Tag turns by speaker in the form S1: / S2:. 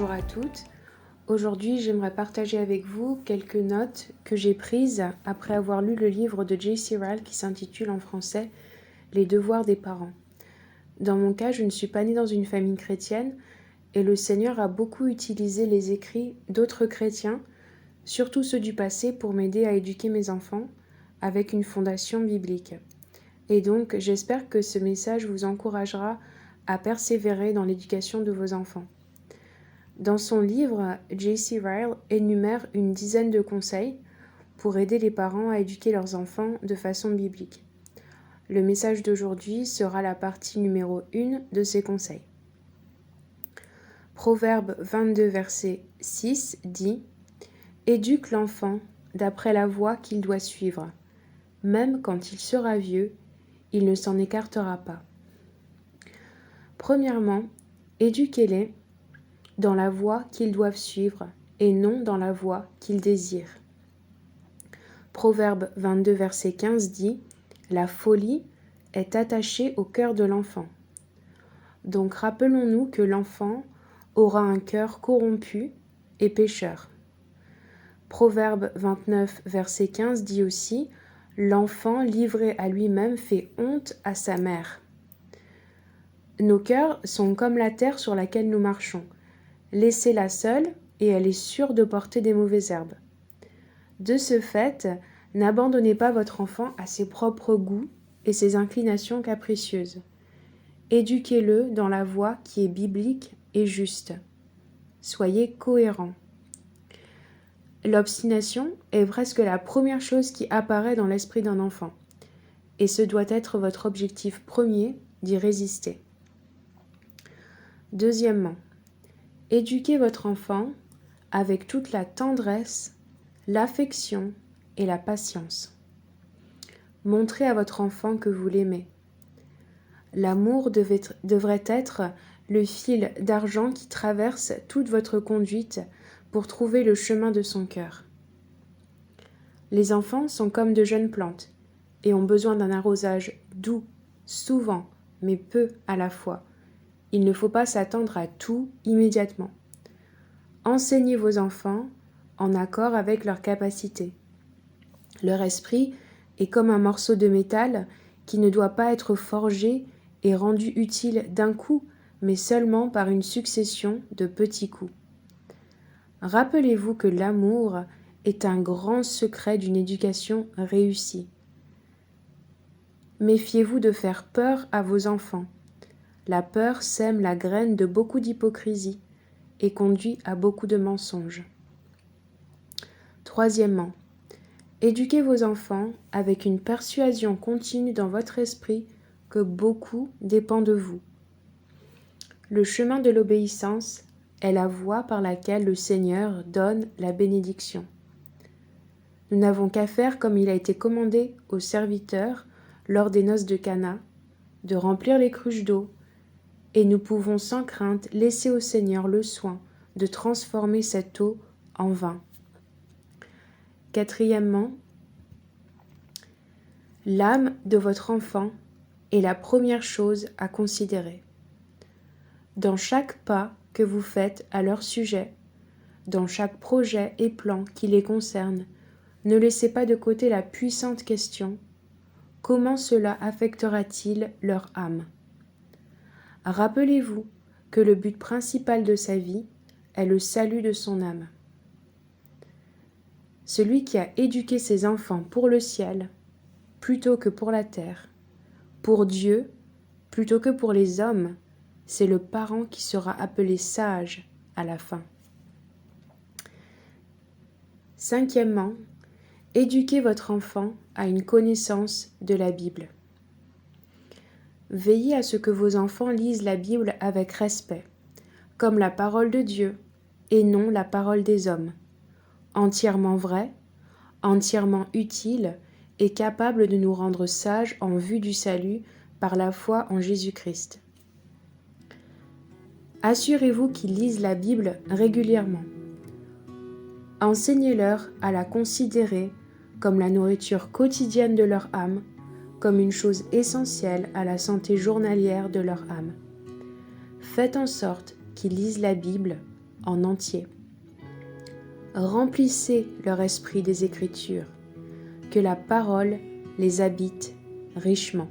S1: bonjour à toutes. Aujourd'hui, j'aimerais partager avec vous quelques notes que j'ai prises après avoir lu le livre de J.C. Ryle qui s'intitule en français « Les devoirs des parents ». Dans mon cas, je ne suis pas née dans une famille chrétienne et le Seigneur a beaucoup utilisé les écrits d'autres chrétiens, surtout ceux du passé, pour m'aider à éduquer mes enfants avec une fondation biblique. Et donc, j'espère que ce message vous encouragera à persévérer dans l'éducation de vos enfants. Dans son livre, J.C. Ryle énumère une dizaine de conseils pour aider les parents à éduquer leurs enfants de façon biblique. Le message d'aujourd'hui sera la partie numéro 1 de ces conseils. Proverbe 22, verset 6 dit « Éduque l'enfant d'après la voie qu'il doit suivre. Même quand il sera vieux, il ne s'en écartera pas. » Premièrement, éduquez-les dans la voie qu'ils doivent suivre et non dans la voie qu'ils désirent. Proverbe 22, verset 15 dit « La folie est attachée au cœur de l'enfant. » Donc rappelons-nous que l'enfant aura un cœur corrompu et pécheur. Proverbe 29, verset 15 dit aussi « L'enfant livré à lui-même fait honte à sa mère. » Nos cœurs sont comme la terre sur laquelle nous marchons. Laissez-la seule et elle est sûre de porter des mauvaises herbes. De ce fait, n'abandonnez pas votre enfant à ses propres goûts et ses inclinations capricieuses. Éduquez-le dans la voie qui est biblique et juste. Soyez cohérents. L'obstination est presque la première chose qui apparaît dans l'esprit d'un enfant, et ce doit être votre objectif premier d'y résister. Deuxièmement, éduquez votre enfant avec toute la tendresse, l'affection et la patience. Montrez à votre enfant que vous l'aimez. L'amour devrait être le fil d'argent qui traverse toute votre conduite pour trouver le chemin de son cœur. Les enfants sont comme de jeunes plantes et ont besoin d'un arrosage doux, souvent, mais peu à la fois. Il ne faut pas s'attendre à tout immédiatement. Enseignez vos enfants en accord avec leurs capacités. Leur esprit est comme un morceau de métal qui ne doit pas être forgé et rendu utile d'un coup, mais seulement par une succession de petits coups. Rappelez-vous que l'amour est un grand secret d'une éducation réussie. Méfiez-vous de faire peur à vos enfants. La peur sème la graine de beaucoup d'hypocrisie et conduit à beaucoup de mensonges. Troisièmement, éduquez vos enfants avec une persuasion continue dans votre esprit que beaucoup dépend de vous. Le chemin de l'obéissance est la voie par laquelle le Seigneur donne la bénédiction. Nous n'avons qu'à faire comme il a été commandé aux serviteurs lors des noces de Cana, de remplir les cruches d'eau, et nous pouvons sans crainte laisser au Seigneur le soin de transformer cette eau en vin. Quatrièmement, l'âme de votre enfant est la première chose à considérer. Dans chaque pas que vous faites à leur sujet, dans chaque projet et plan qui les concerne, ne laissez pas de côté la puissante question « Comment cela affectera-t-il leur âme ?» Rappelez-vous que le but principal de sa vie est le salut de son âme. Celui qui a éduqué ses enfants pour le ciel plutôt que pour la terre, pour Dieu plutôt que pour les hommes, c'est le parent qui sera appelé sage à la fin. Cinquièmement, éduquez votre enfant à une connaissance de la Bible. Veillez à ce que vos enfants lisent la Bible avec respect, comme la parole de Dieu et non la parole des hommes, entièrement vraie, entièrement utile et capable de nous rendre sages en vue du salut par la foi en Jésus-Christ. Assurez-vous qu'ils lisent la Bible régulièrement. Enseignez-leur à la considérer comme la nourriture quotidienne de leur âme, comme une chose essentielle à la santé journalière de leur âme. Faites en sorte qu'ils lisent la Bible en entier. Remplissez leur esprit des Écritures, que la parole les habite richement.